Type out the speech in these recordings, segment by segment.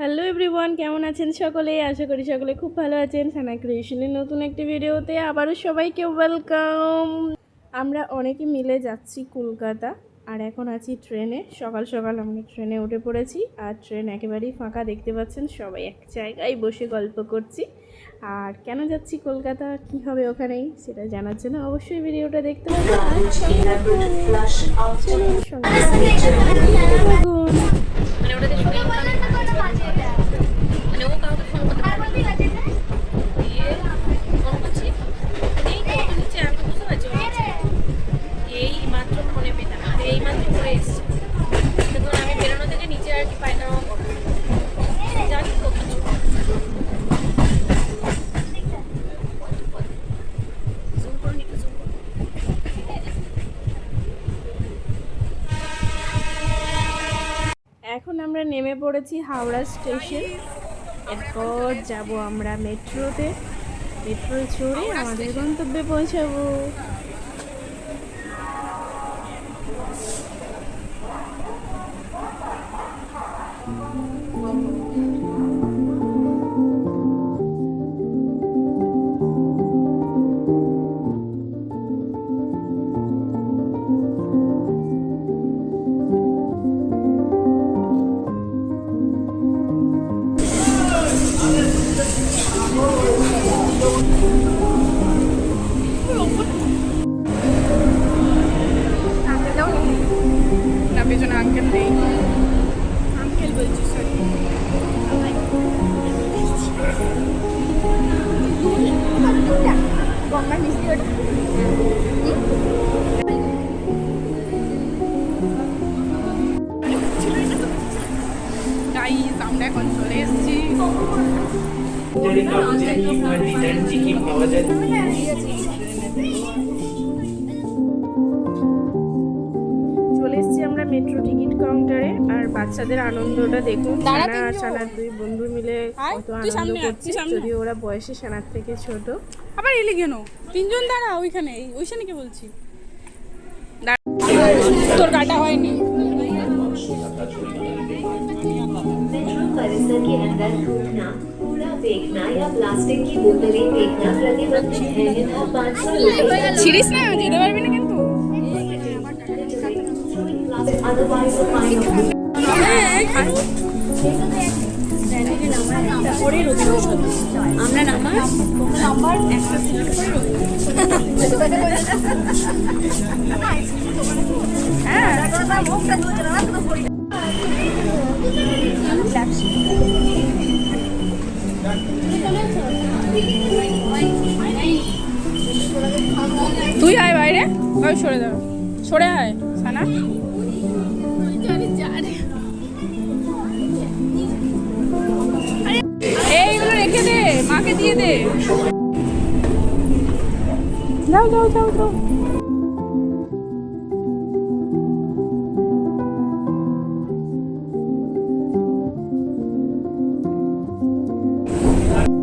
Hello everyone, কেমন আছেন সকলে? আশা করি সকলে খুব ভালো আছেন। সানা ক্রিয়েশনের নতুন একটি ভিডিওতে আবারও সবাইকে ওয়েলকাম। আমরা অনেকে মিলে যাচ্ছি কলকাতা, আর এখন আছি ট্রেনে। সকাল সকাল আমরা ট্রেনে উঠে পড়েছি, আর ট্রেন একেবারেই ফাঁকা, দেখতে পাচ্ছেন সবাই এক জায়গায় বসে গল্প করছি। আর কেন যাচ্ছি কলকাতা, কি হবে ওখানেই, সেটা জানার জন্য অবশ্যই ভিডিওটা দেখতে হবে। এখন আমরা নেমে পড়েছি হাওড়া স্টেশন। এরপর যাব আমরা মেট্রোতে। মেট্রো চড়ে আমাদের গন্তব্যে পৌঁছাবো। পেছনে আঙ্কেল নেই, আঙ্কেল বলছি সরি। গাইস, আমরা এখন চলে এসেছি। আমরা মেট্রো টিকিট কাউন্টারে, আর বাচ্চাদের আনন্দটা দেখুন। সানার দুই বন্ধু মিলে কত আনন্দ করছে, যদিও ওরা বয়সে সানার থেকে ছোট। আবার এলি কেন? তিনজন দাঁড়া ওইখানে, ওইখানে কি বলছি, তোর কাটা হয়নি। परिसर के अंदर थूकना, कूड़ा फेंकना या प्लास्टिक की बोतलें फेंकना प्रतिबंधित है। यथा 500 ছিড়িস না, যেতে পারবি না কিন্তু। otherwise a fine of আমরা নাম্বার একটা সিলেক্ট করে তুই আয় বাইরে, ওই সরে দাও, সরে আয় সানা। এইগুলো রেখে দে, মাকে দিয়ে দে। যাও যাও যাও যাও।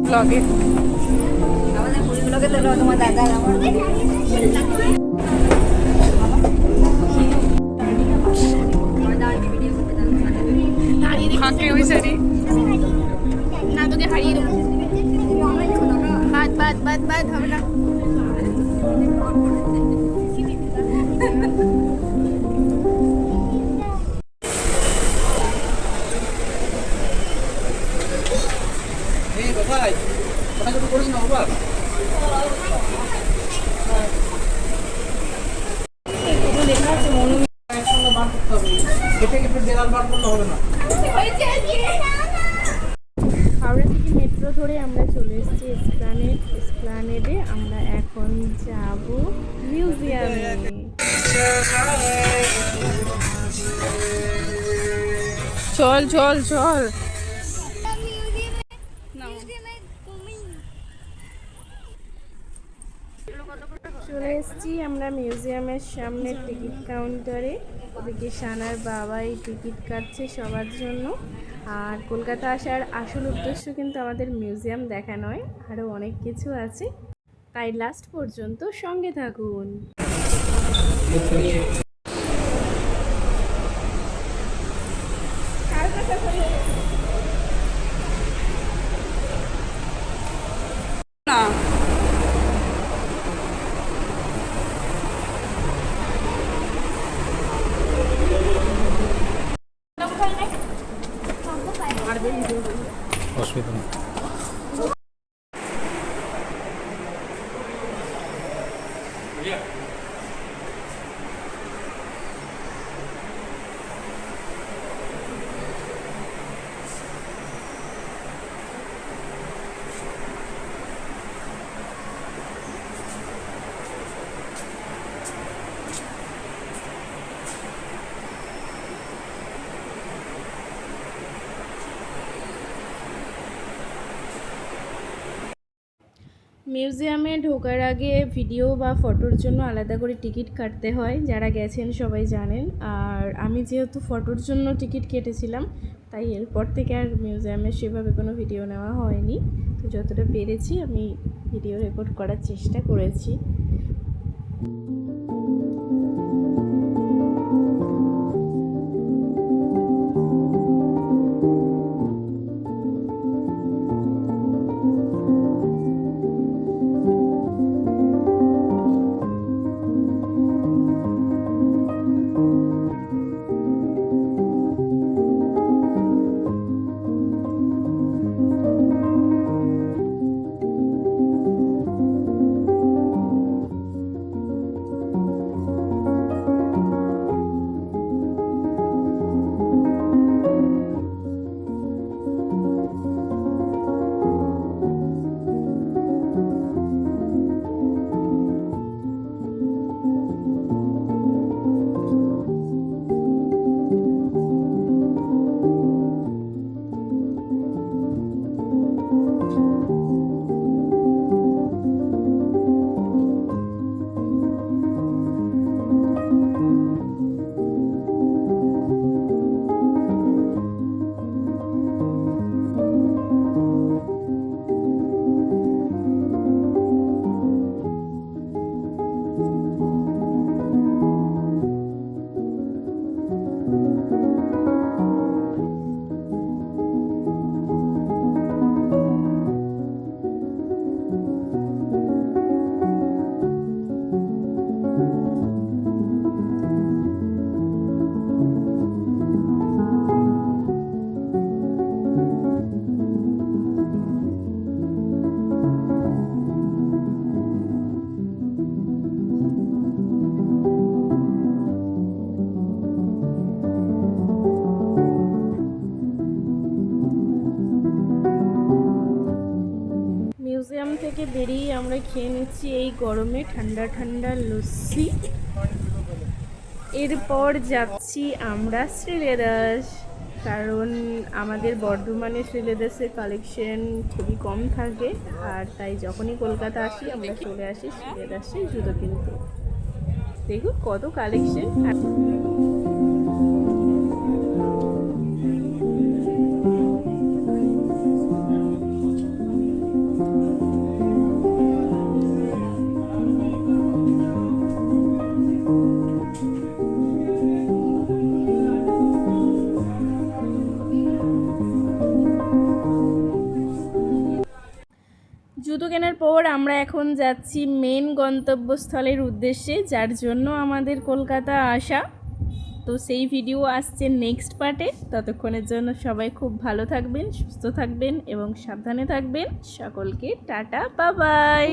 ব্লগে আমাদের পুরো ব্লগে তো তোমার দাদা আমার খাকে ওই সারি না, তোকে হারিয়ে দেবো। বাদ হবে না। হাওড়া থেকে মেট্রো ধরে আমরা চলে এসেছি এসপ্ল্যানেডে। আমরা এখন যাব মিউজিয়ামে। চল চল চল। চলে এসেছি আমরা মিউজিয়ামের সামনে টিকিট কাউন্টারে। ওদিকে সানার বাবা এই টিকিট কাটছে সবার জন্য। আর কলকাতা আসার আসল উদ্দেশ্য কিন্তু আমাদের মিউজিয়াম দেখা নয়, আরও অনেক কিছু আছে, তাই লাস্ট পর্যন্ত সঙ্গে থাকুন। মিউজিয়ামে ঢোকার আগে ভিডিও বা ফটোর জন্য আলাদা করে টিকিট কাটতে হয়, যারা গেছেন সবাই জানেন। আর আমি যেহেতু ফটোর জন্য টিকিট কেটেছিলাম, তাই এরপর থেকে আর মিউজিয়ামে সেভাবে কোনো ভিডিও নেওয়া হয়নি। তো যতটা পেরেছি আমি ভিডিও রেকর্ড করার চেষ্টা করেছি। মিউজিয়াম থেকে বেরিয়ে আমরা খেয়ে নিচ্ছি এই গরমে ঠান্ডা ঠান্ডা লস্যি। এরপর যাচ্ছি আমরা শ্রীলেদার্স, কারণ আমাদের বর্ধমানে শ্রীলেদার্সের কালেকশন খুবই কম থাকে, আর তাই যখনই কলকাতা আসি আমরা চলে আসি শ্রীলেদার্সে জুতো কিনতে। দেখুন কত কালেকশন। জুতো কেনার পর আমরা এখন যাচ্ছি মেন গন্তব্যস্থলের উদ্দেশ্যে, যার জন্য আমাদের কলকাতা আসা। তো সেই ভিডিও আসছে নেক্সট পার্টে। ততক্ষণের জন্য সবাই খুব ভালো থাকবেন, সুস্থ থাকবেন এবং সাবধানে থাকবেন। সকলকে টাটা, বাই বাই।